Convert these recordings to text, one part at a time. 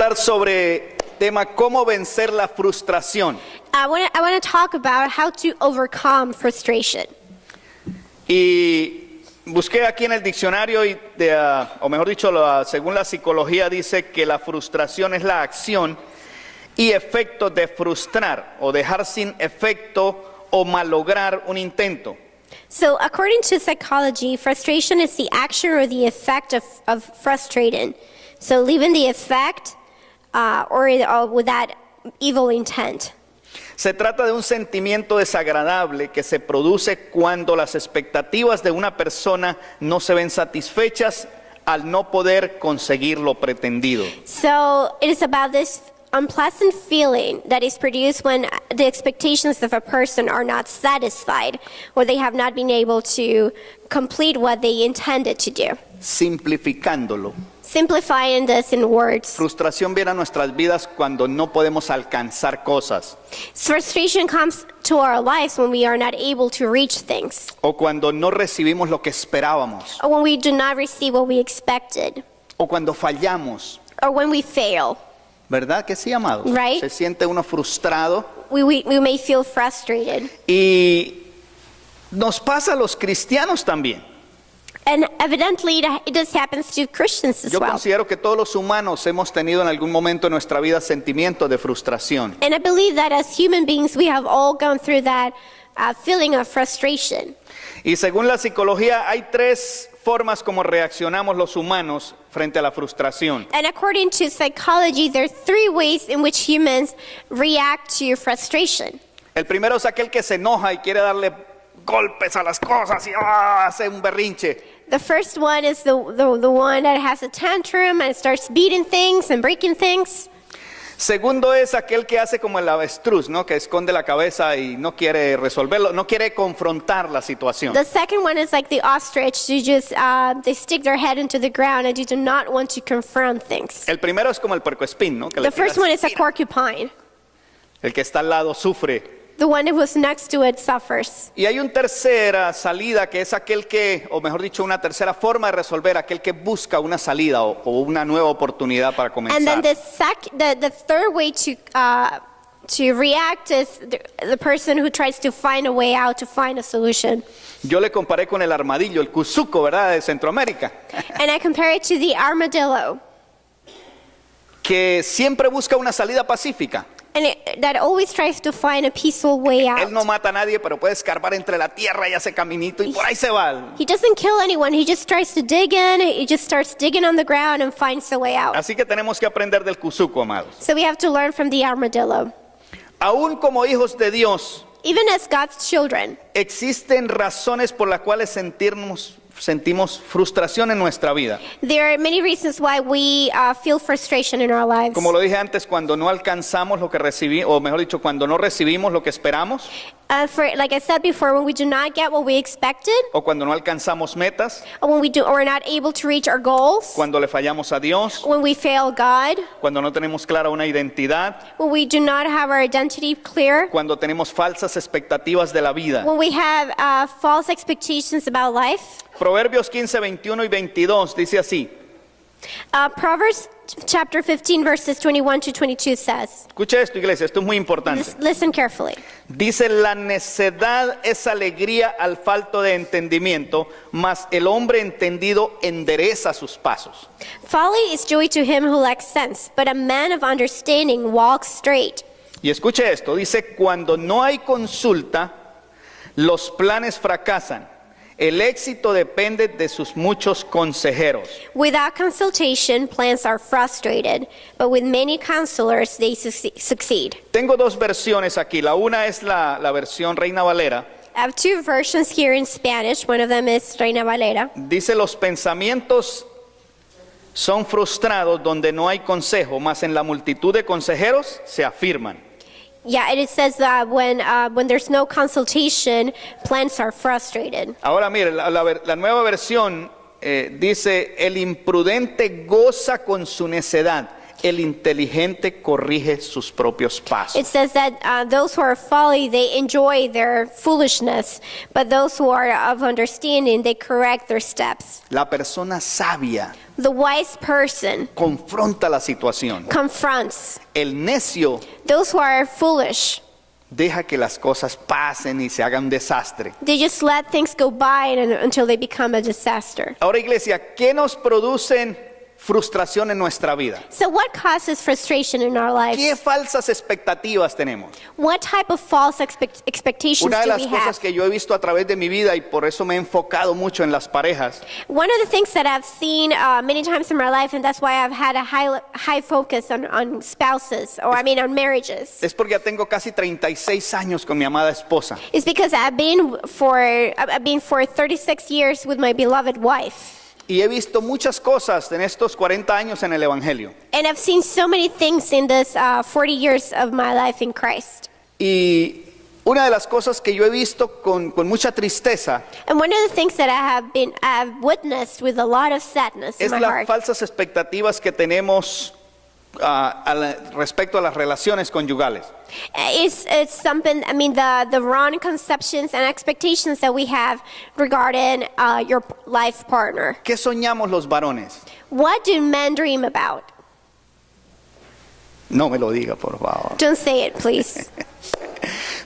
hablar sobre tema cómo vencer la frustración. I want to talk about how to overcome frustration. Y busqué aquí en el diccionario, o mejor dicho, según la psicología dice que la frustración es la acción y efecto de frustrar o dejar sin efecto o malograr un intento. So according to psychology, frustration is the action or the effect of frustrating. So leaving the effect or with that evil intent. Se trata de un sentimiento desagradable que se produce cuando las expectativas de una persona no se ven satisfechas al no poder conseguir lo pretendido. So it is about this unpleasant feeling that is produced when the expectations of a person are not satisfied or they have not been able to complete what they intended to do. Simplificándolo. Simplifying this in words. Frustración viene a nuestras vidas cuando no podemos alcanzar cosas. Frustration comes to our lives when we are not able to reach things. O cuando no recibimos lo que esperábamos. Or when we do not receive what we expected. O cuando fallamos. Or when we fail. ¿Verdad que sí, amados? Right. Se siente uno frustrado. We may feel frustrated. Y nos pasa a los cristianos también. And evidently it just happens to Christians as Yo well. considero que todos los humanos hemos tenido en algún momento en nuestra vida sentimientos de frustración. And I believe that as human beings we have all gone through that feeling of frustration. Y según la psicología hay tres formas como reaccionamos los humanos frente a la frustración. And according to psychology, there are three ways in which humans react to frustration. El primero es aquel que se enoja y quiere darle golpes a las cosas y hace un berrinche. The first one is the one that has a tantrum and starts beating things and breaking things. Segundo es aquel que hace como el avestruz, ¿no? Que esconde la cabeza y no quiere resolverlo, no quiere confrontar la situación. The second one is like the ostrich. They stick their head into the ground and they do not want to confront things. El primero es como el puercoespín, ¿no? Que The le tira first one is a así. porcupine. El que está al lado sufre. The one who was next to it suffers. Y hay una tercera salida que es aquel que, o mejor dicho, una tercera forma de resolver, aquel que busca una salida o una nueva oportunidad para comenzar. And then the third way to react is the person who tries to find a way out, to find a solution. Yo le comparé con el armadillo, el cuzuco, ¿verdad? De Centroamérica. And I compare it to the armadillo. Que siempre busca una salida pacífica. And that always tries to find a peaceful way out. Él no mata a nadie, pero puede escarbar entre la tierra y hace caminito y por ahí se va. He doesn't kill anyone. He just tries to dig in. He just starts digging on the ground and finds the way out. Así que tenemos que aprender del cuzuco, amados. So we have to learn from the armadillo. Aún como hijos de Dios, Even as God's children, existen razones por las cuales sentimos frustración en nuestra vida. there are many reasons why we feel frustration in our lives. Como lo dije antes, cuando no alcanzamos lo que recibimos, o mejor dicho, cuando no recibimos lo que esperamos, Like I said before, when we do not get what we expected, o cuando no alcanzamos metas, or when we're not able to reach our goals, cuando le fallamos a Dios, when we fail God, cuando no tenemos clara una identidad, when we do not have our identity clear, cuando tenemos falsas expectativas de la vida. when we have false expectations about life. Proverbios 15, 21 y 22 dice así. Proverbs chapter 15 verses 21 to 22 says, Escuche esto, iglesia, esto es muy importante. listen carefully. Dice, la necedad es alegría al falto de entendimiento, mas el hombre entendido endereza sus pasos. Folly is joy to him who lacks sense, but a man of understanding walks straight. Y escuche esto, dice, cuando no hay consulta, los planes fracasan. El éxito depende de sus muchos consejeros. Without consultation, plans are frustrated, but with many counselors, they succeed. Tengo dos versiones aquí. La una es la versión Reina Valera. I have two versions here in Spanish. One of them is Reina Valera. Dice, los pensamientos son frustrados donde no hay consejo, mas en la multitud de consejeros se afirman. Yeah, and it says that when there's no consultation, plans are frustrated. Ahora mire, la nueva versión dice, el imprudente goza con su necedad. el inteligente corrige sus propios pasos. It says that those who are folly, they enjoy their foolishness, but those who are of understanding, they correct their steps. La persona sabia The wise person confronta la situación. confronts. El necio Those who are foolish, deja que las cosas pasen y se hagan un desastre. they just let things go by until they become a disaster. Ahora, iglesia, ¿qué nos producen frustración en nuestra vida? So what causes frustration in our lives? ¿Qué falsas expectativas tenemos? What type of false expectations Una de do las we cosas have? que yo he visto a través de mi vida y por eso me he enfocado mucho en las parejas One of the things that I've seen many times in my life, and that's why I've had a high focus on spouses, or on marriages, es porque ya tengo casi 36 años con mi amada esposa. is because I've been for 36 years with my beloved wife. Y he visto muchas cosas en estos 40 años en el Evangelio. And I've seen so many things in this 40 years of my life in Christ. Y una de las cosas que yo he visto con mucha tristeza And one of the things that I've witnessed with a lot of sadness in es my las heart falsas expectativas que tenemos respecto a las relaciones conyugales. it's something, the wrong conceptions and expectations that we have regarding your life partner. ¿Qué soñamos los varones? What do men dream about? No me lo diga, por favor. Don't say it, please.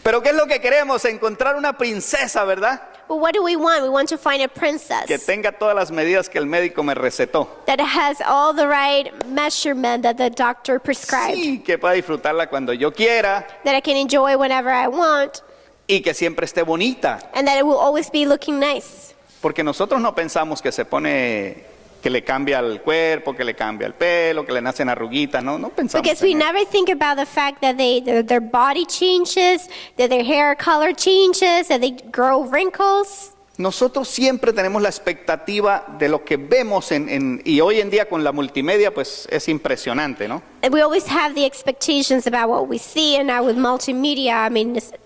Pero ¿qué es lo que queremos? Encontrar una princesa, ¿verdad? But what do we want? We want to find a Que princess tenga todas las medidas que el médico me recetó. that has all the right measurement that the doctor prescribed, Sí, que pueda disfrutarla cuando yo quiera that I can enjoy whenever I want, y que siempre esté bonita. and that it will always be looking nice. Porque nosotros no pensamos que se pone, que le cambia el cuerpo, que le cambia el pelo, que le nacen arruguitas. No pensamos Because we en eso. never think about the fact that their body changes, that their hair color changes, that they grow wrinkles. Nosotros siempre tenemos la expectativa de lo que vemos y hoy en día con la multimedia pues es impresionante, ¿no? And we always have the expectations about what we see, and now with multimedia,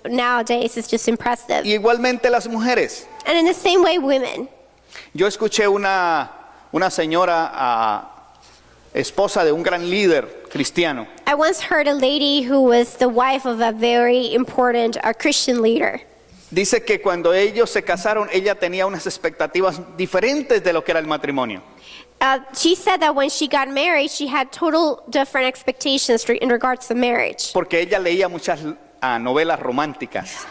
nowadays it's just impressive. Y igualmente las mujeres. And in the same way, women. Yo escuché una señora esposa de un gran líder cristiano. I once heard a lady who was the wife of a very important Christian leader. Dice que cuando ellos se casaron, ella tenía unas expectativas diferentes de lo que era el matrimonio. She said that when she got married, she had total different expectations in regards to marriage. Porque ella leía muchas novelas románticas.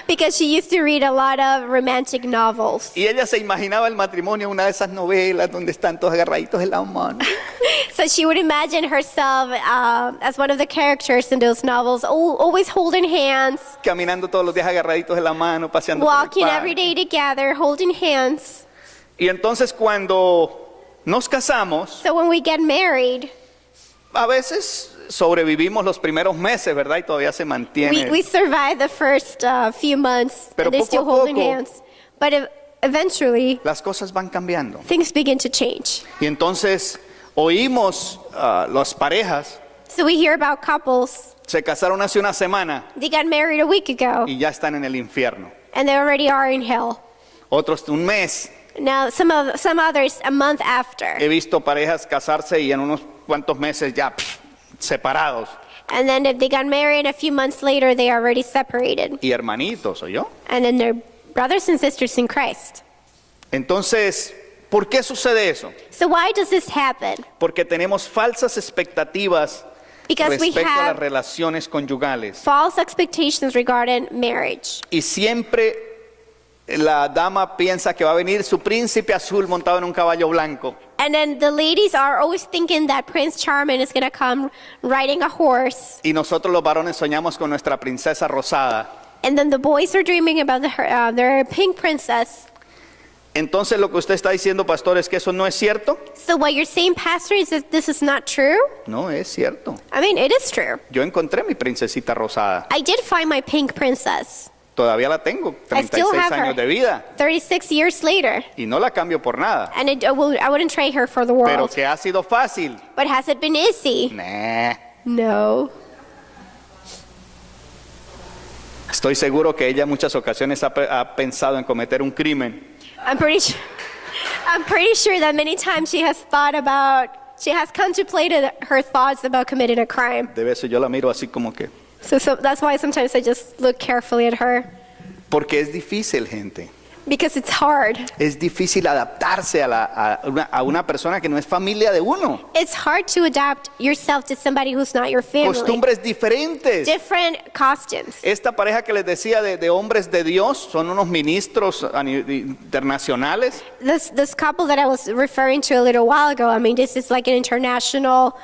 Because she used to read a lot of romantic novels. Y ella se imaginaba el matrimonio, una de esas novelas donde están todos agarraditos de la mano. So she would imagine herself as one of the characters in those novels, always holding hands, Caminando todos los días agarraditos de la mano, paseando por el walking parque. every day together, holding hands. Y entonces cuando nos casamos, So when we get married, a veces sobrevivimos los primeros meses, ¿verdad? Y todavía se mantiene. we survive the first few months, Pero and they're poco still a holding poco, hands. But eventually, Las cosas van cambiando. things begin to change. Y entonces oímos las parejas, So we hear about couples, se casaron hace una semana they got married a week ago, y ya están en el infierno. and they already are in hell. Otros un mes. Now, some others a month after. He visto parejas casarse y en unos cuantos meses ya separados. And then if they got married a few months later, they are already separated. Y hermanitos, ¿o yo? And then they're brothers and sisters in Christ. Entonces, ¿por qué sucede eso? So why does this happen? Porque tenemos falsas expectativas Because we respecto a las have relaciones conyugales. false expectations regarding marriage. Y siempre la dama piensa que va a venir su príncipe azul montado en un caballo blanco. And then the ladies are always thinking that Prince Charming is going to come riding a horse. Y nosotros los varones soñamos con nuestra princesa rosada. And then the boys are dreaming about their pink princess. Entonces lo que usted está diciendo, pastor, es que eso no es cierto. So what you're saying, Pastor, is that this is not true? No, es cierto. It is true. Yo encontré mi princesita rosada. I did find my pink princess. Todavía la tengo, I still 36 have her. años de vida. 36 years later. Y no la cambio por nada. And I wouldn't trade her for the Pero world. que ha sido fácil. But has it been easy? Nah. No. Estoy seguro que ella en muchas ocasiones ha pensado en cometer un crimen. I'm pretty sure that many times she has thought about She has contemplated her thoughts about committing a crime. De veces yo la miro así como que... So that's why sometimes I just look carefully at her. Porque es difícil, gente. Because it's hard. Es difícil adaptarse a una persona que no es familia de uno. It's hard to adapt yourself to somebody who's not your family. Costumbres diferentes. Different costumes. Esta pareja que les decía de hombres de Dios son unos ministros internacionales. This couple that I was referring to a little while ago, I mean, this is like an international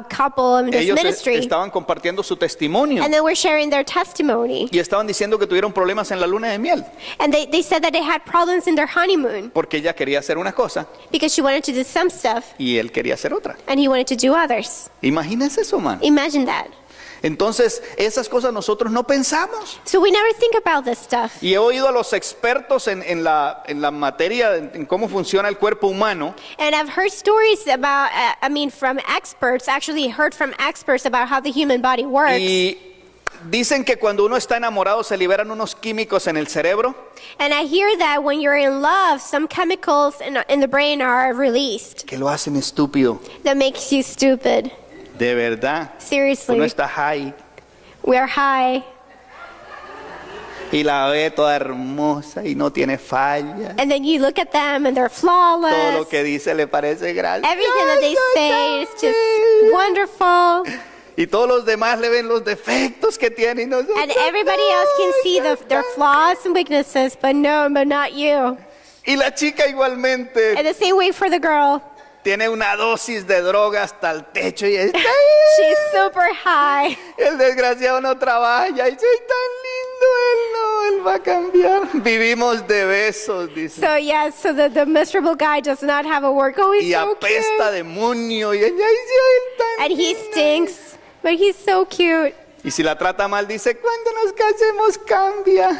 couple in this Ellos ministry. estaban compartiendo su testimonio And then we're sharing their testimony. y estaban diciendo que tuvieron problemas en la luna de miel And they said that they had problems in their honeymoon porque ella quería hacer una cosa because she wanted to do some stuff y él quería hacer otra. and he wanted to do others. Imagínense eso, man. Imagine that. Entonces, esas cosas nosotros no pensamos. So we never think about this stuff. Y he oído a los expertos en la materia, en cómo funciona el cuerpo humano. And I've heard stories about, from experts, actually heard from experts about how the human body works. Y dicen que cuando uno está enamorado se liberan unos químicos en el cerebro. And I hear that when you're in love, some chemicals in the brain are released Que lo hacen estúpido. that makes you stupid. De verdad. Seriously. Uno está high We're high. y la ve toda hermosa y no tiene falla. And then you look at them and they're Todo lo flawless. que dice le parece gracioso. Everything that they say is just wonderful. Y todos los demás le ven los defectos que tiene y nosotros. And everybody else can see their flaws and weaknesses, but not you. Y la chica igualmente And the same way for the girl. tiene una dosis de droga hasta el techo y está She's super high. el desgraciado no trabaja y soy tan lindo, él va a cambiar. Vivimos de besos, dice. So the miserable guy does not have a work. Oh, he's Y so apesta cute. demonio y ella dice, él tan And he lindo". stinks, but he's so cute. Y si la trata mal dice, cuando nos casemos cambia.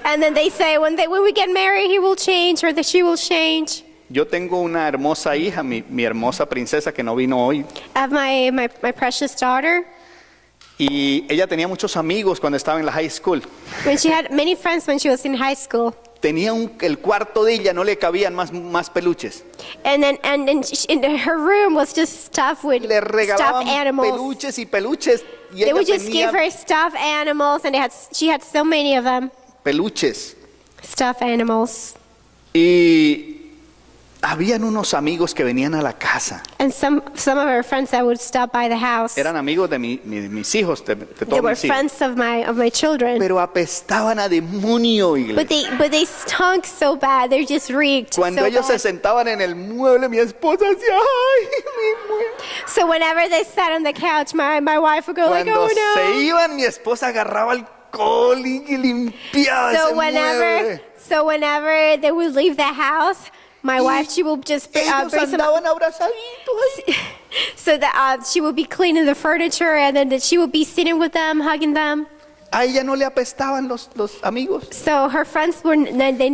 And then they say when we get married, he will change or that she will change. Yo tengo una hermosa hija, mi hermosa princesa que no vino hoy. I have my precious daughter. Y ella tenía muchos amigos cuando estaba en la high school. When she had many friends when she was in high school. Tenía el cuarto de ella, no le cabían más peluches. And then her room was just stuffed with Le stuffed regalaban animals. peluches y peluches. Y They ella would just give tenía her stuffed animals, and she had so many of them. peluches. Stuffed animals. Y habían unos amigos que venían a la casa. And some of her friends that would stop by the house. Eran amigos de mis hijos, de They todos were mis hijos. friends of my children. Pero apestaban a demonio, iglesia. But they stunk so bad. They just reeked Cuando so ellos se bad. sentaban en el mueble, mi esposa decía, ay, mi mueble. So whenever they sat on the couch, my wife would go like, Cuando oh se no. iban, mi esposa agarraba alcohol y limpiaba ese mueble. So whenever they would leave the house, my wife, she will just bring Ellos some. andaban abrazaditos ahí. So that she would be cleaning the furniture, and then she would be sitting with them, hugging them. A ella no le apestaban los amigos. So her friends they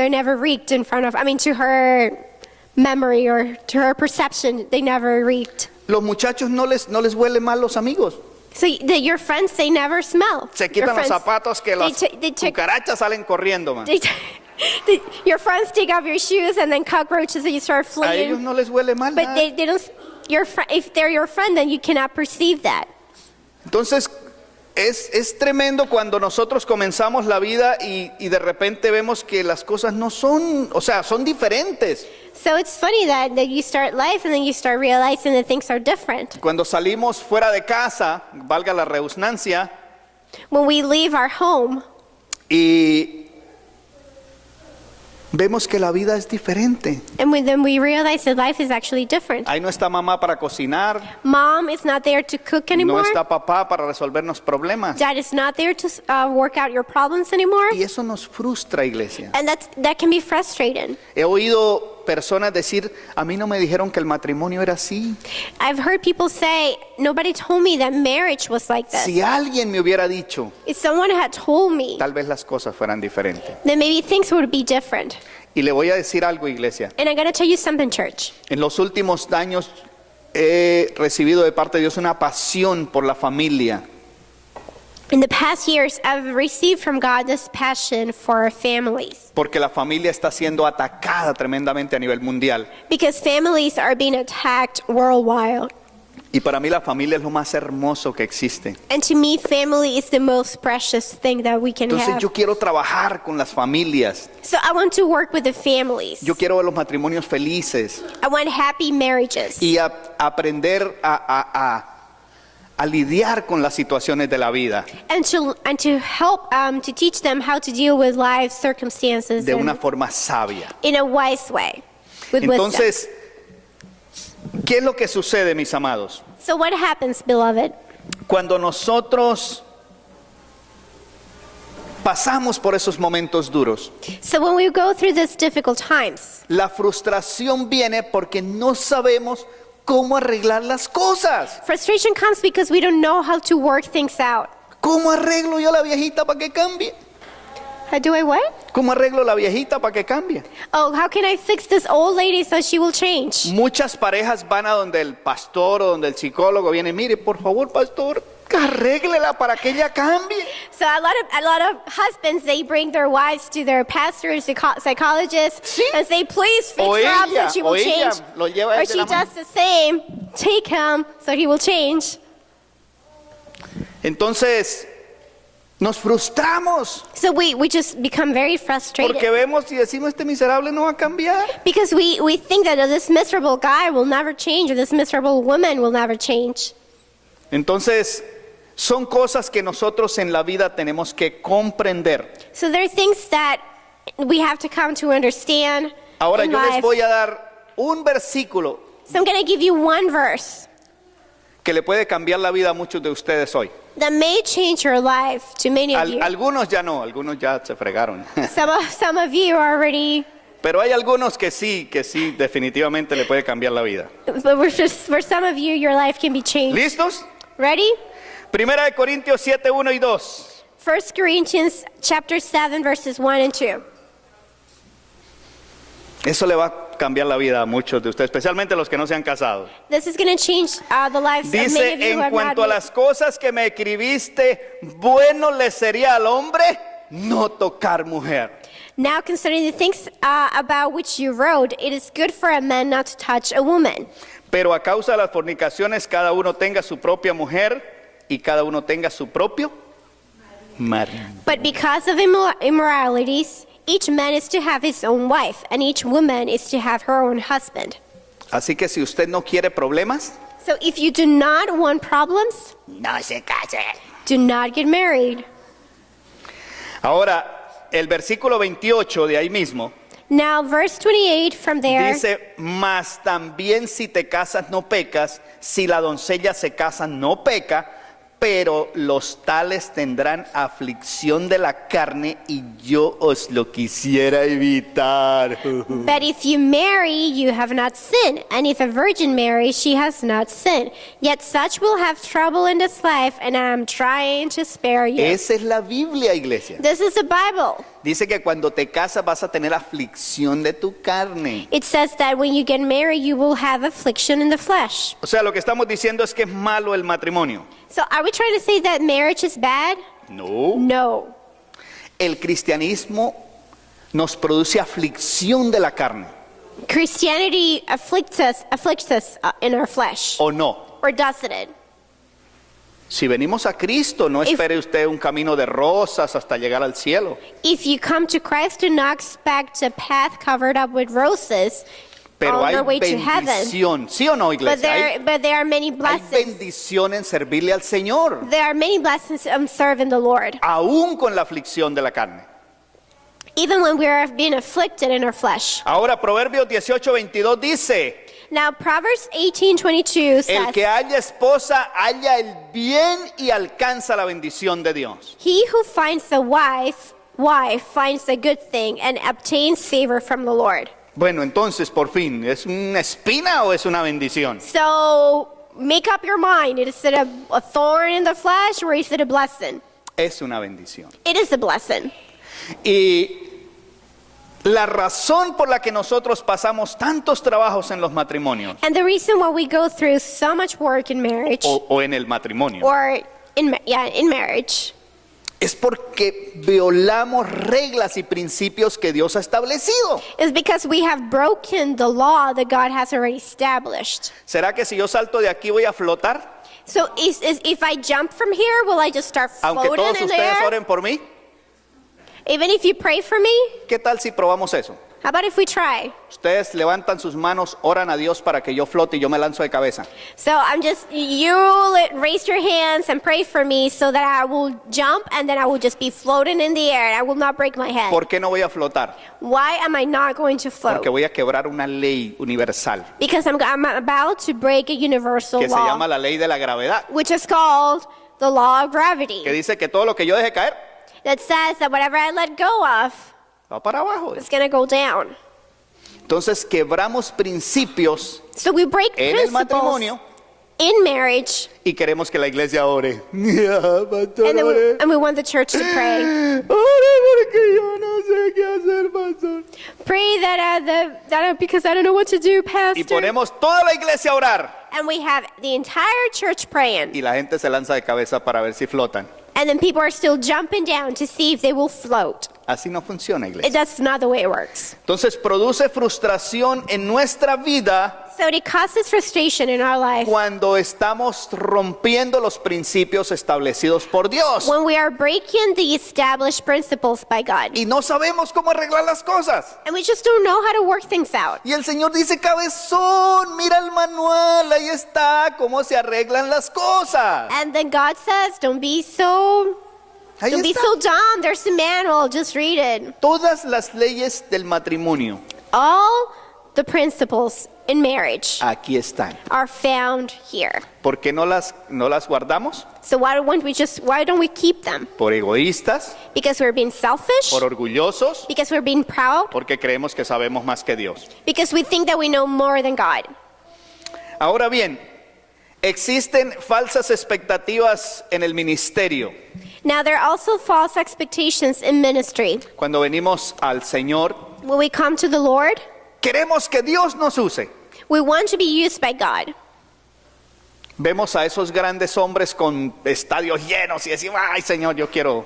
never reeked in front of. To her memory or to her perception, they never reeked. Los muchachos no les huele mal los amigos. So your friends, they never smell. Se Your quitan los friends- zapatos que las they take- cucarachas salen corriendo, man. Your friends take off your shoes and then cockroaches and you start A ellos fleeing. no les huele mal But nada. they don't. If they're your friend, then you cannot perceive that. Entonces, es tremendo cuando nosotros comenzamos la vida y de repente vemos que las cosas no son, o sea, son diferentes. So it's funny that you start life and then you start realizing that things are different. Cuando salimos fuera de casa, valga la redundancia, When we leave our home y vemos que la vida es diferente. and then we realize that life is actually different. Ahí no está mamá para cocinar, Mom is not there to cook no anymore. está papá para resolvernos problemas. Dad is not there to work out your problems anymore. Y eso nos frustra, iglesia. And that can be frustrating. He oído personas decir, a mí no me dijeron que el matrimonio era así. I've heard people say, nobody told me that marriage was like this. Si alguien me hubiera dicho, If someone had told me, tal vez las cosas fueran diferentes. then maybe things would be different. Y le voy a decir algo, iglesia. And I'm going to tell you something, church. En los últimos años he recibido de parte de Dios una pasión por la familia. In the past years, I've received from God this passion for families. Porque la familia está siendo atacada tremendamente a nivel mundial. Because families are being attacked worldwide. Y para mí la familia es lo más hermoso que existe. And to me, family is the most precious thing that we can Entonces have. yo quiero trabajar con las familias. So I want to work with the families. Yo quiero ver los matrimonios felices. I want happy marriages. Y aprender a lidiar con las situaciones de la vida And to help to teach them how to deal with life circumstances de una forma sabia. in a wise way, with wisdom. Entonces, ¿qué es lo que sucede, mis amados? So what happens, beloved? Cuando nosotros pasamos por esos momentos duros, So when we go through these difficult times, la frustración viene porque no sabemos cómo arreglar las cosas. frustration comes because we don't know how to work things out. ¿Cómo arreglo yo a la viejita para que cambie? How do I what? ¿Cómo arreglo a la viejita para que cambie? Oh, how can I fix this old lady so she will change? Muchas parejas van a donde el pastor o donde el psicólogo viene, mire, por favor, pastor, arréglela para que ella cambie. So a lot of husbands, they bring their wives to their pastors, psychologists, Sí. and say, please fix O her up ella, so she will o ella change. lo lleva Or de she la mano. does the same. Take him so he will change. Entonces, nos frustramos So we just become very frustrated. porque vemos y decimos, este miserable no va a cambiar. Because we think that this miserable guy will never change or this miserable woman will never change. Entonces, son cosas que nosotros en la vida tenemos que comprender. So there are things that we have to come to understand Ahora in yo les life. voy a dar un versículo So I'm going to give you one verse que le puede cambiar la vida a muchos de ustedes hoy. that may change your life to many of you. Algunos ya no, algunos ya se fregaron. Some of you are already, Pero hay algunos que sí, definitivamente le puede cambiar la vida. but for some of you, your life can be changed. ¿Listos? Ready? Primera de Corintios 7, 1 y 2. 1 Corinthians chapter 7, verses 1 and 2. Eso le va a cambiar la vida a muchos de ustedes, especialmente los que no se han casado. This is going to change the lives of many Dice, of you who en have not cuanto a made. las cosas que me escribiste, bueno le sería al hombre no tocar mujer. Now concerning the things about which you wrote, it is good for a man not to touch a woman. Pero a causa de las fornicaciones, cada uno tenga su propia mujer y cada uno tenga su propio marido. But because of immoralities, each man is to have his own wife, and each woman is to have her own husband. Así que si usted no quiere problemas, So if you do not want problems, no se case. do not get married. Ahora, el versículo 28 de ahí mismo Now, verse 28 from there, dice, mas también si te casas no pecas, si la doncella se casa no peca, pero los tales tendrán aflicción de la carne y yo os lo quisiera evitar. but if you marry, you have not sinned, and if a virgin marries, she has not sinned. Yet such will have trouble in this life, and I am trying to spare you. Esa es la Biblia, iglesia. This is the Bible. Dice que cuando te casas vas a tener aflicción de tu carne. It says that when you get married, you will have affliction in the flesh. O sea, lo que estamos diciendo es que es malo el matrimonio. So are we trying to say that marriage is bad? No. No. El cristianismo nos produce aflicción de la carne, Christianity afflicts us in our flesh. ¿o no? Or doesn't it? Si venimos a Cristo, no espere usted un camino de rosas hasta llegar al cielo. If you come to Christ, do not expect a path covered up with roses Pero on hay your way to heaven. bendición, ¿sí o no, But iglesia? there are many Hay blessings. bendición en servirle al Señor, There are many blessings serving the Lord, aún con la aflicción de la carne. even when we are being afflicted in our flesh. Ahora, Proverbios 18:22 dice, Now, Proverbs 18:22 el says, que halla esposa halla el bien y alcanza la bendición de Dios. "He who finds a wife finds a good thing and obtains favor from the Lord." Bueno, entonces, por fin, ¿es una espina o es una bendición? So, make up your mind. Is it a thorn in the flesh or is it a blessing? Es una bendición. It is a blessing. Y la razón por la que nosotros pasamos tantos trabajos en los matrimonios And the reason why we go through so much work in marriage o en el matrimonio or in marriage es porque violamos reglas y principios que Dios ha establecido. It's because we have broken the law that God has already established. ¿Será que si yo salto de aquí voy a flotar? So if I jump from here, will I just start Aunque floating todos in the ustedes air? oren por mí. Even if you pray for me? ¿Qué tal si probamos eso? How about if we try? Ustedes levantan sus manos, oran a Dios para que yo flote y yo me lanzo de cabeza. So you raise your hands and pray for me so that I will jump and then I will just be floating in the air and I will not break my head. ¿Por qué no voy a flotar? Why am I not going to float? Porque voy a quebrar una ley universal Because I'm about to break a universal que se law, llama la ley de la gravedad, which is called the law of gravity, que dice que todo lo que yo deje caer that says that whatever I let go of va para abajo. is going to go down. Entonces quebramos principios So we break en el principles matrimonio in marriage, y queremos que la iglesia ore. Pastor, and, ore. and we want the church to pray. Ore porque yo no sé qué hacer, pastor. Pray that because I don't know what to do, Y Pastor. ponemos toda la iglesia a orar. And we have the entire church praying. Y la gente se lanza de cabeza para ver si flotan. And then people are still jumping down to see if they will float. Así no funciona, iglesia. That's not the way it works. Entonces produce frustración en nuestra vida So it causes frustration in our life cuando estamos rompiendo los principios establecidos por Dios. when we are breaking the established principles by God. Y no sabemos cómo arreglar las cosas. And we just don't know how to work things out. Y el Señor dice, cabezón, mira el manual, ahí está, cómo se arreglan las cosas. And then God says, don't be so Ahí está. dumb. There's the manual. Just read it. Todas las leyes del matrimonio, All the principles in marriage aquí están. are found here. ¿Por qué no las guardamos? So why don't we keep them? Por egoístas, Because we're being selfish? por orgullosos, Because we're being proud? porque creemos que sabemos más que Dios. Because we think that we know more than God. Ahora bien, existen falsas expectativas en el ministerio. Now, there are also false expectations in ministry. Cuando venimos al Señor, When we come to the Lord, queremos que Dios nos use. we want to be used by God. Vemos a esos grandes hombres con estadios llenos y decimos, ay Señor, yo quiero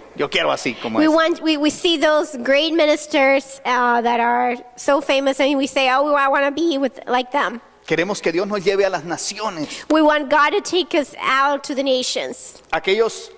así como es. We see those great ministers that are so famous, and we say, oh, I want to be like them. Queremos que Dios nos lleve a las naciones. We want God to take us out to the nations. Aquellos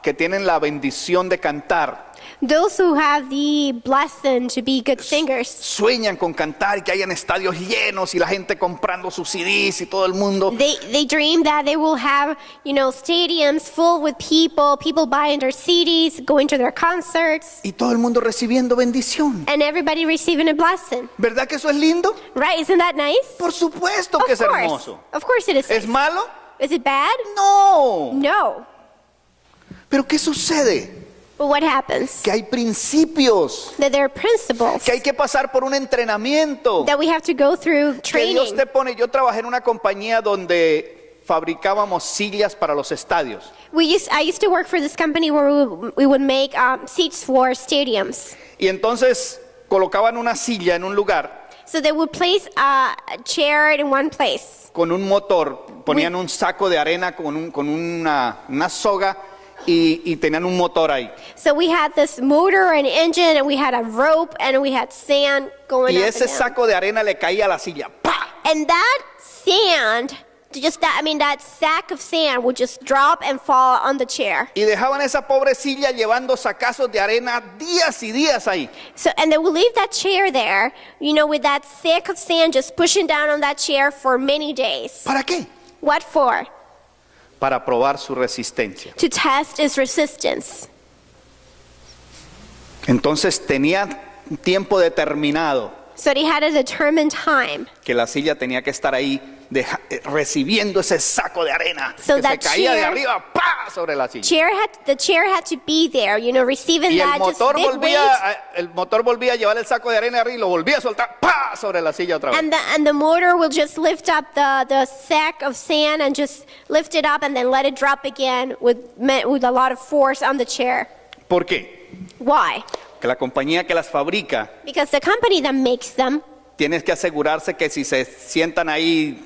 que tienen la bendición de cantar, Those who have the blessing to be good singers, sueñan con cantar y que hayan estadios llenos y la gente comprando sus CDs y todo el mundo. they dream that they will have, stadiums full with people buying their CDs, going to their concerts, Y todo el mundo recibiendo bendición. and everybody receiving a blessing. ¿Verdad que eso es lindo? Right? Isn't that nice? Por supuesto que es hermoso. Of course it is. ¿Es malo? Is it bad? No. No. Pero ¿qué sucede? But what happens? Que hay principios, That there are principles que hay que pasar por un entrenamiento. that we have to go through Que Dios training. te pone. Yo trabajé en una compañía donde fabricábamos sillas para los estadios. I used to work for this company where we would make seats for stadiums. Y entonces colocaban una silla en un lugar So they would place a chair in one place. con un motor, ponían un saco de arena con una soga y tenían un motor ahí. So we had this motor and engine, and we had a rope, and we had sand going Y up ese and down. saco de arena le caía a la silla. ¡Pah! And that sand, that sack of sand would just drop and fall on the chair. Y dejaban esa pobre silla llevando sacazos de arena días y días ahí. So, and they would leave that chair there, with that sack of sand just pushing down on that chair for many days. ¿Para qué? What for? Para probar su resistencia. To test its resistance. Entonces tenía un tiempo determinado So they had a determined time. que la silla tenía que estar ahí recibiendo ese saco de arena So que se that caía de chair- arriba ¡pah! Sobre la silla. The chair had to be there, receiving Y el that just motor, big weight. el motor volvía a llevar el saco de arena arriba y lo volvía a soltar ¡pah! Sobre la silla otra vez. And the motor will just lift up the sack of sand and just lift it up and then let it drop again with a lot of force on the chair. ¿Por qué? Why? Que la compañía que las fabrica Because the company that makes them tiene que asegurarse que si se sientan ahí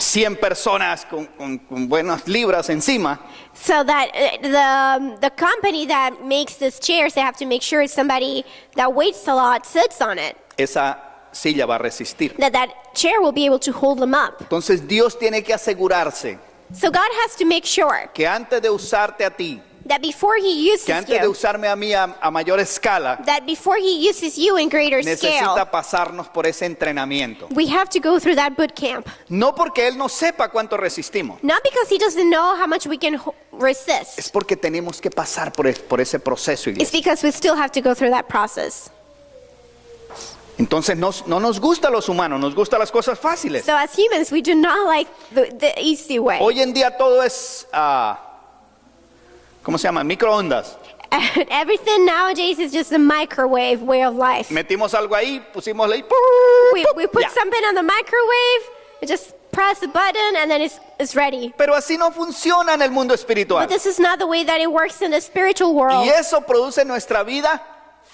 100 personas con buenas libras encima, So that the company that makes these chairs, they have to make sure somebody that weighs a lot sits on it. esa silla va a resistir. That chair will be able to hold them up. Entonces Dios tiene que asegurarse So God has to make sure que antes de usarte a ti, that before He uses que antes de you, usarme a mí a mayor escala, that before He uses you in greater necesita scale, pasarnos por ese entrenamiento. we have to go through that boot camp. No porque Él no sepa cuánto resistimos, Not because He doesn't know how much we can resist. es porque tenemos que pasar por ese proceso, It's iglesia. because we still have to go through that process. Entonces no nos gustan los humanos, nos gustan las cosas fáciles. So as humans, we do not like the easy way. Hoy en día todo es, ¿cómo se llama? Microondas. Everything nowadays is just a microwave way of life. Metimos algo ahí, pusimos ahí. We put Ya. something on the microwave, we just press a button, and then it's ready. Pero así no funciona en el mundo espiritual. But this is not the way that it works in the spiritual world. Y eso produce en nuestra vida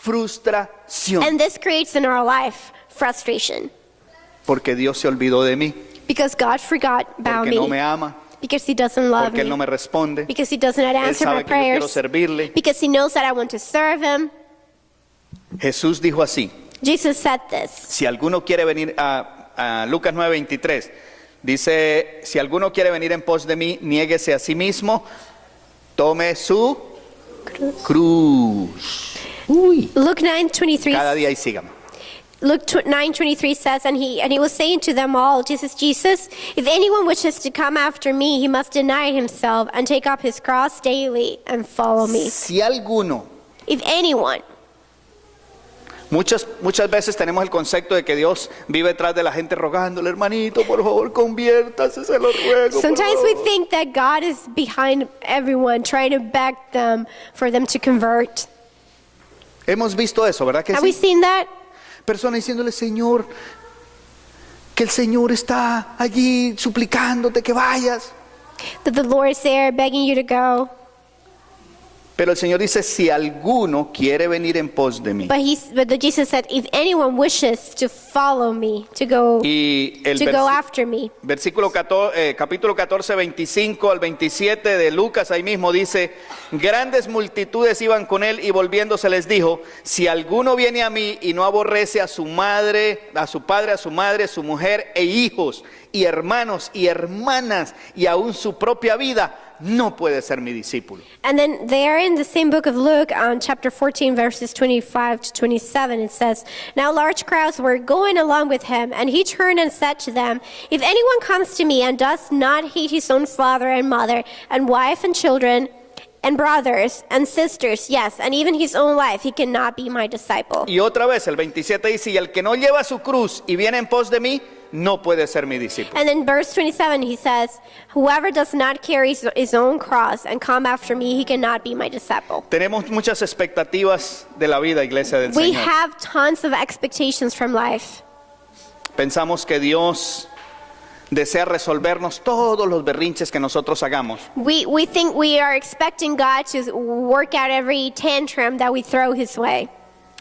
frustración. And this creates in our life frustration. Porque Dios se olvidó de mí. Because God forgot about Porque no me me. ama. Because He doesn't love Porque Él no me. me responde. Because He does not Él answer my sabe que yo quiero prayers. servirle. Because He knows that I want to serve Him. Jesús dijo así. Jesus said this. Si alguno quiere venir a Lucas 9:23, dice, si alguno quiere venir en pos de mí, niéguese a sí mismo, tome su cruz. Uy. Luke 9:23. Cada día y sígame. Luke 9:23 says, and he was saying to them all, Jesus, if anyone wishes to come after me, he must deny himself and take up his cross daily and follow me. Si alguno, If anyone, muchas veces tenemos el concepto de que Dios vive detrás de la gente rogándole, hermanito, por favor, conviértase, se lo ruego. por sometimes we favor". think that God is behind everyone, trying to beg them for them to convert. Hemos visto eso, ¿verdad que Have we sí? seen that? Personas diciéndole, Señor, que el Señor está allí suplicándote que vayas. That the Lord is there begging you to go. Pero el Señor dice, si alguno quiere venir en pos de mí. But Jesus said, if anyone wishes to follow me, to go Y el after me. versículo 14, capítulo 14, 25 al 27 de Lucas, ahí mismo dice, grandes multitudes iban con él y volviéndose les dijo, si alguno viene a mí y no aborrece a su madre, a su padre, a su madre, su mujer e hijos y hermanos y hermanas y aún su propia vida, no puede ser mi discípulo. And then there in the same book of Luke, on chapter 14, verses 25 to 27, it says, now large crowds were going along with him, and he turned and said to them, if anyone comes to me and does not hate his own father and mother and wife and children and brothers and sisters, yes, and even his own life, he cannot be my disciple. Y otra vez el 27 dice, y el que no lleva su cruz y viene en pos de mí, no puede ser mi discípulo. And then verse 27, he says, whoever does not carry his own cross and come after me, he cannot be my disciple. Tenemos muchas expectativas de la vida, iglesia del We Señor. have tons of expectations from life. Pensamos que Dios desea resolvernos todos los berrinches que nosotros hagamos. We think we are expecting God to work out every tantrum that we throw his way.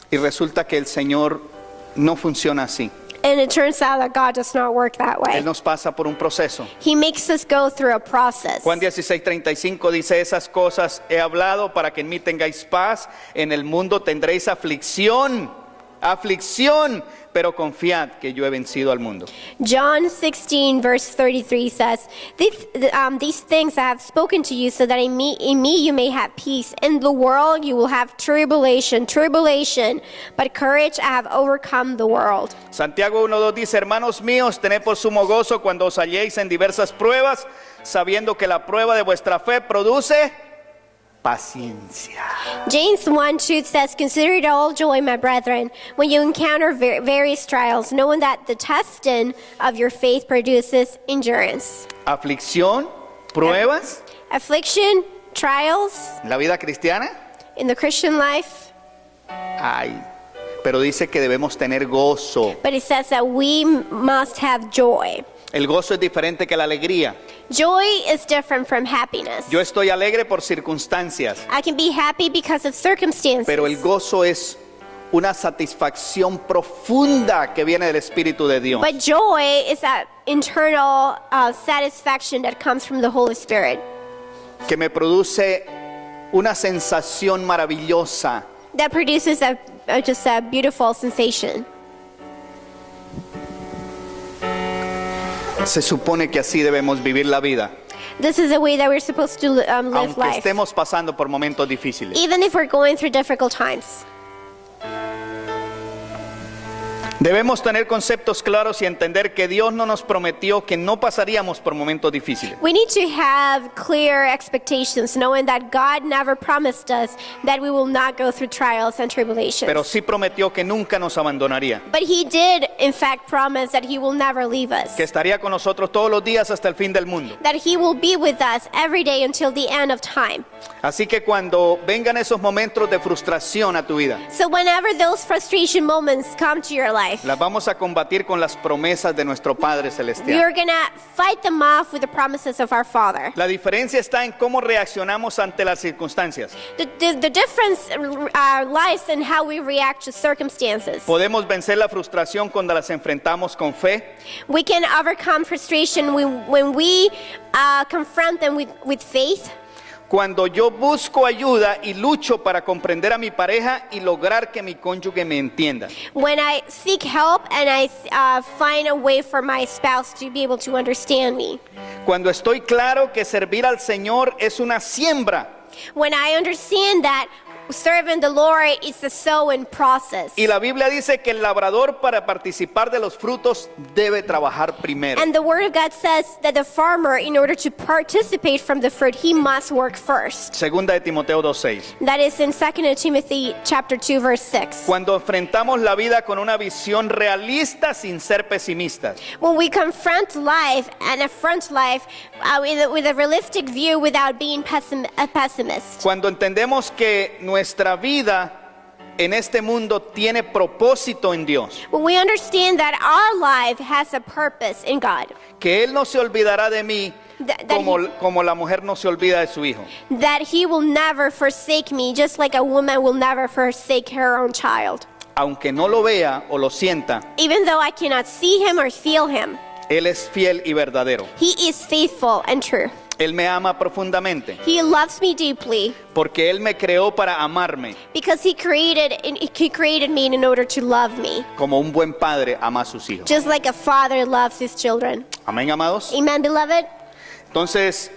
Y resulta que el Señor no funciona así. And it turns out that God does not work that way. Él nos pasa por un proceso. He makes us go through a process. Juan 16:35 dice, esas cosas he hablado para que en mí tengáis paz. En el mundo tendréis aflicción, pero confiad que yo he vencido al mundo. John 16, verse 33 says, these things I have spoken to you so that in me you may have peace. In the world you will have tribulation, but courage, I have overcome the world. Santiago 1:2 dice, hermanos míos, tened por sumo gozo cuando os halléis en diversas pruebas, sabiendo que la prueba de vuestra fe produce paciencia. James 1:2 says, consider it all joy, my brethren, when you encounter various trials, knowing that the testing of your faith produces endurance. Aflicción, pruebas, Affliction, trials en la vida cristiana, in the Christian life, ay, pero dice que debemos tener gozo. but it says that we must have joy. El gozo es diferente que la alegría. Joy is different from happiness. Yo estoy alegre por circunstancias, I can be happy because of circumstances, pero el gozo es una satisfacción profunda que viene del Espíritu de Dios. But joy is that internal satisfaction that comes from the Holy Spirit. Que me produce una sensación maravillosa. That produces just a beautiful sensation. Se supone que así debemos vivir la vida, This is the way that we're supposed to live aunque life. estemos pasando por momentos difíciles. Even if we're going through difficult times. Debemos tener conceptos claros y entender que Dios no nos prometió que no pasaríamos por momentos difíciles. We need to have clear expectations, knowing that God never promised us that we will not go through trials and tribulations. Pero sí prometió que nunca nos abandonaría, But He did, in fact, promise that He will never leave us. que estaría con nosotros todos los días hasta el fin del mundo. That He will be with us every day until the end of time. Así que cuando vengan esos momentos de frustración a tu vida, So whenever those frustration moments come to your life, las vamos a combatir con las promesas de nuestro Padre we Celestial. are going to fight them off with the promises of our Father. La diferencia está en cómo reaccionamos ante las circunstancias. The difference lies in how we react to circumstances. Podemos vencer la frustración cuando las enfrentamos con fe, We can overcome frustration when we confront them with faith. cuando yo busco ayuda y lucho para comprender a mi pareja y lograr que mi cónyuge me entienda. When I seek help and I find a way for my spouse to be able to understand me. Cuando estoy claro que servir al Señor es una siembra When I understand that serving the Lord is a sowing process. y la Biblia dice que el labrador para participar de los frutos debe trabajar primero. And the Word of God says that the farmer, in order to participate from the fruit, he must work first. Segunda de Timoteo 2:6. That is in 2 Timothy chapter 2, verse 6. Cuando enfrentamos la vida con una visión realista sin ser pesimistas. When we confront life and affront life with a realistic view without being a pessimist. Cuando entendemos que nuestra vida en este mundo tiene propósito en Dios. When we understand that our life has a purpose in God. Que Él no se olvidará de mí como la mujer no se olvida de su hijo. That He will never forsake me, just like a woman will never forsake her own child. Aunque no lo vea o lo sienta, Even though I cannot see Him or feel Him, Él es fiel y verdadero. He is faithful and true. Él me ama profundamente He loves me deeply porque Él me creó para amarme because He created me in order to love me, como un buen padre ama a sus hijos. just like a father loves his children. Amén, amados. Amen, beloved? Entonces,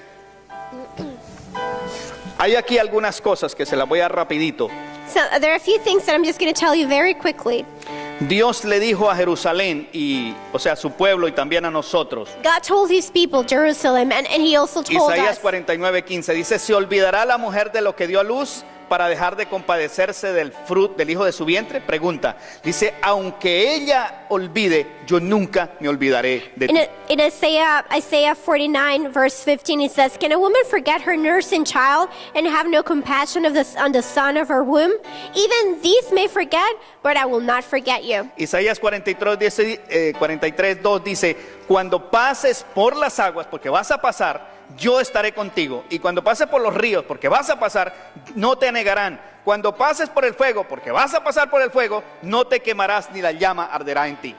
hay aquí algunas cosas que se las voy a dar rapidito. So there are a few things that I'm just going to tell you very quickly. Dios le dijo a Jerusalén, o sea, a su pueblo y también a nosotros. God told His people, Jerusalem, and He also told Isaías us. 49:15 dice, ¿se olvidará la mujer de lo que dio a luz para dejar de compadecerse del hijo de su vientre? Pregunta. Dice, aunque ella olvide, yo nunca me olvidaré de ti. In Isaiah 49, verse 15, it says, "Can a woman forget her nursing child and have no compassion on the son of her womb? Even these may forget, but I will not forget you." Isaías 43:2 dice, cuando pases por las aguas, porque vas a pasar, yo estaré contigo. Y cuando pases por los ríos, porque vas a pasar, no te anegarán. Cuando pases por el fuego, porque vas a pasar por el fuego, no te quemarás ni la llama arderá en ti.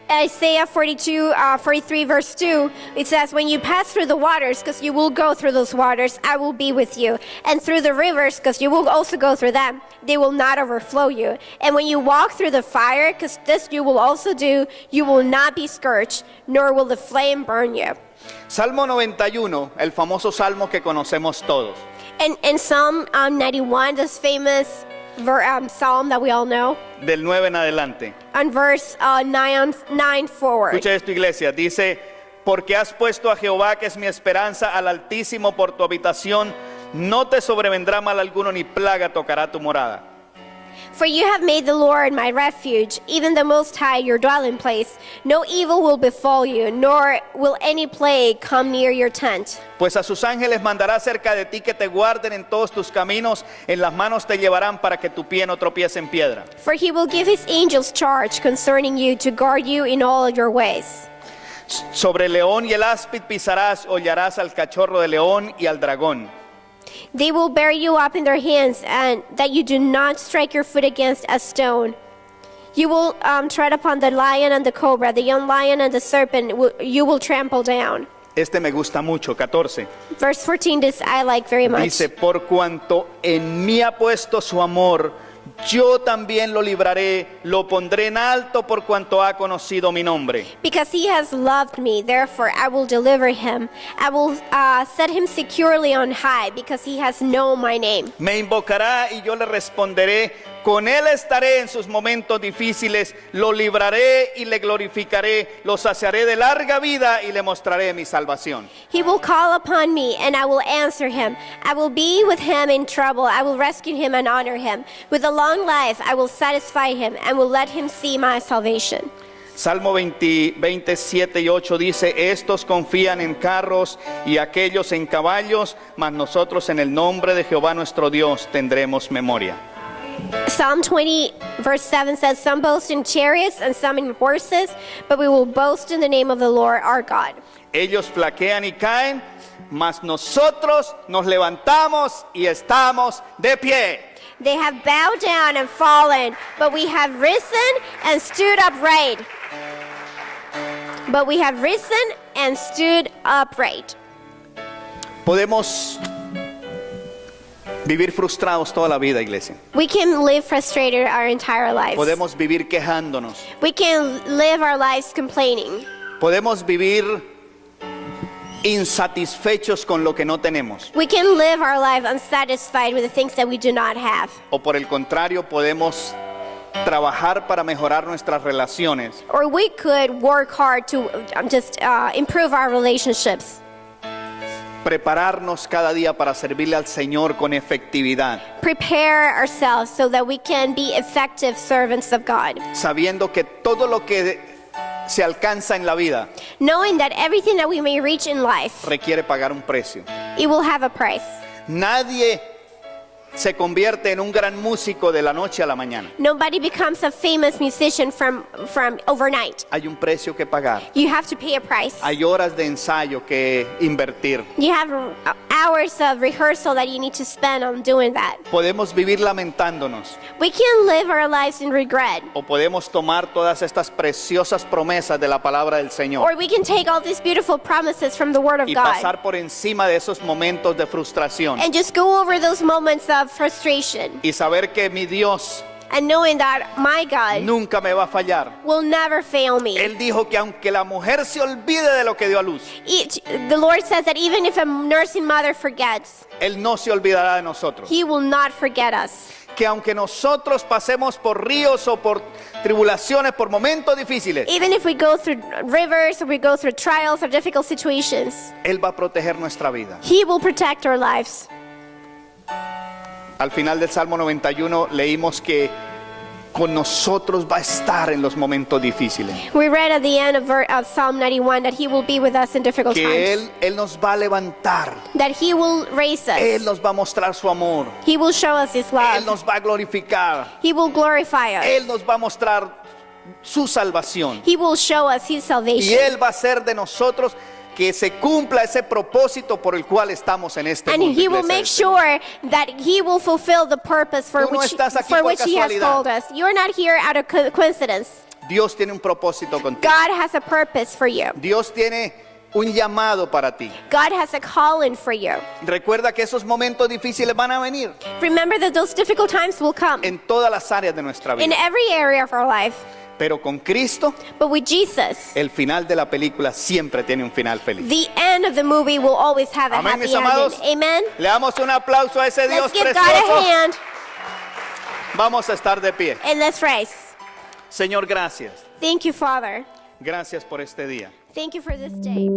Isaiah 43, verse 2, it says, "When you pass through the waters, because you will go through those waters, I will be with you. And through the rivers, because you will also go through them, they will not overflow you. And when you walk through the fire, because this you will also do, you will not be scorched, nor will the flame burn you." Salmo 91, el famoso salmo que conocemos todos. And in Psalm 91, this famous psalm that we all know, Del 9 en adelante. on verse 9 forward. Escucha esto, iglesia. Dice, porque has puesto a Jehová, que es mi esperanza, al Altísimo por tu habitación, no te sobrevendrá mal alguno, ni plaga tocará tu morada. For you have made the Lord my refuge, even the Most High your dwelling place. No evil will befall you, nor will any plague come near your tent. Pues a sus ángeles mandará cerca de ti que te guarden en todos tus caminos, en las manos te llevarán para que tu pie no tropiece en piedra. For he will give his angels charge concerning you to guard you in all your ways. Sobre el león y el áspid pisarás, hollarás al cachorro de león y al dragón. They will bear you up in their hands, and that you do not strike your foot against a stone. You will tread upon the lion and the cobra, the young lion and the serpent you will trample down. Este me gusta mucho, 14. Verse 14, this I like very much. Dice, por cuanto en mí ha puesto su amor, yo también lo libraré, lo pondré en alto por cuanto ha conocido mi nombre. Because he has loved me, therefore I will deliver him. I will set him securely on high, because he has known my name. Me invocará y yo le responderé. Con él estaré en sus momentos difíciles, lo libraré y le glorificaré, lo saciaré de larga vida y le mostraré mi salvación. He will call upon me, and I will answer him. I will be with him in trouble. I will rescue him and honor him. With a long life I will satisfy him and will let him see my salvation. Salmo 27 y 8 dice, estos confían en carros y aquellos en caballos, mas nosotros en el nombre de Jehová nuestro Dios tendremos memoria. Psalm 20 verse 7 says, some boast in chariots and some in horses, but we will boast in the name of the Lord our God. Ellos flaquean y caen, mas nosotros nos levantamos y estamos de pie. They have bowed down and fallen, but we have risen and stood upright. But we have risen and stood upright. Podemos vivir frustrados toda la vida, iglesia. We can live frustrated our entire lives. Podemos vivir quejándonos. We can live our lives complaining. Podemos vivir insatisfechos con lo que no tenemos. We can live our life unsatisfied with the things that we do not have. O por el contrario, podemos trabajar para mejorar nuestras relaciones. Or we could work hard to improve our relationships. Prepararnos cada día para servirle al Señor con efectividad. Prepare ourselves so that we can be effective servants of God. Sabiendo que todo lo que se alcanza en la vida Knowing that everything that we may reach in life, requiere pagar un precio. it will have a price. Nadie se convierte en un gran músico de la noche a la mañana. Nobody becomes a famous musician from overnight. Hay un precio que pagar. You have to pay a price. Hay horas de ensayo que invertir. You have hours of rehearsal that you need to spend on doing that. Podemos vivir lamentándonos We can live our lives in regret. o podemos tomar todas estas preciosas promesas de la palabra del Señor Or we can take all these beautiful promises from the Word of y God pasar por encima de esos momentos de frustración and just go over those moments of frustration. y saber que mi Dios And knowing that my God nunca me va a fallar. will never fail me. Él dijo que aunque la mujer se olvide de lo que dio a luz, The Lord says that even if a nursing mother forgets, Él no se olvidará de nosotros. He will not forget us. Que aunque nosotros pasemos por ríos o por tribulaciones, por momentos difíciles, Even if we go through rivers or we go through trials or difficult situations, Él va a proteger nuestra vida. He will protect our lives. Al final del Salmo 91 leímos que con nosotros va a estar en los momentos difíciles. We read at the end of Psalm 91 that He will be with us in difficult Que times. Él nos va a levantar. That He will raise Él us. nos va a mostrar su amor. He will show us His Él love. nos va a glorificar. He will glorify us. Él nos va a mostrar su salvación. He will show us His Y salvation. Él va a hacer de nosotros que se cumpla ese propósito por el cual estamos en este And mundo. He will iglesia make del Señor. sure that He will fulfill the purpose for Tú no which estás aquí por He has casualidad. called us. You're not here out of coincidence. Dios tiene un propósito contigo. God has a purpose for you. Dios tiene un llamado para ti. God has a calling for you. Recuerda que esos momentos difíciles van a venir Remember that those difficult times will come en todas las áreas de nuestra in vida. every area of our life. Pero con Cristo, But with Jesus, el final de la película siempre tiene un final feliz. the end of the movie will always have a Amén, mis happy amados. ending. Amen? Le damos un aplauso a ese Dios Let's give God precioso. a hand Vamos a estar de pie. and let's rise. Señor, gracias. Thank you, Father. Gracias por este día. Thank you for this day.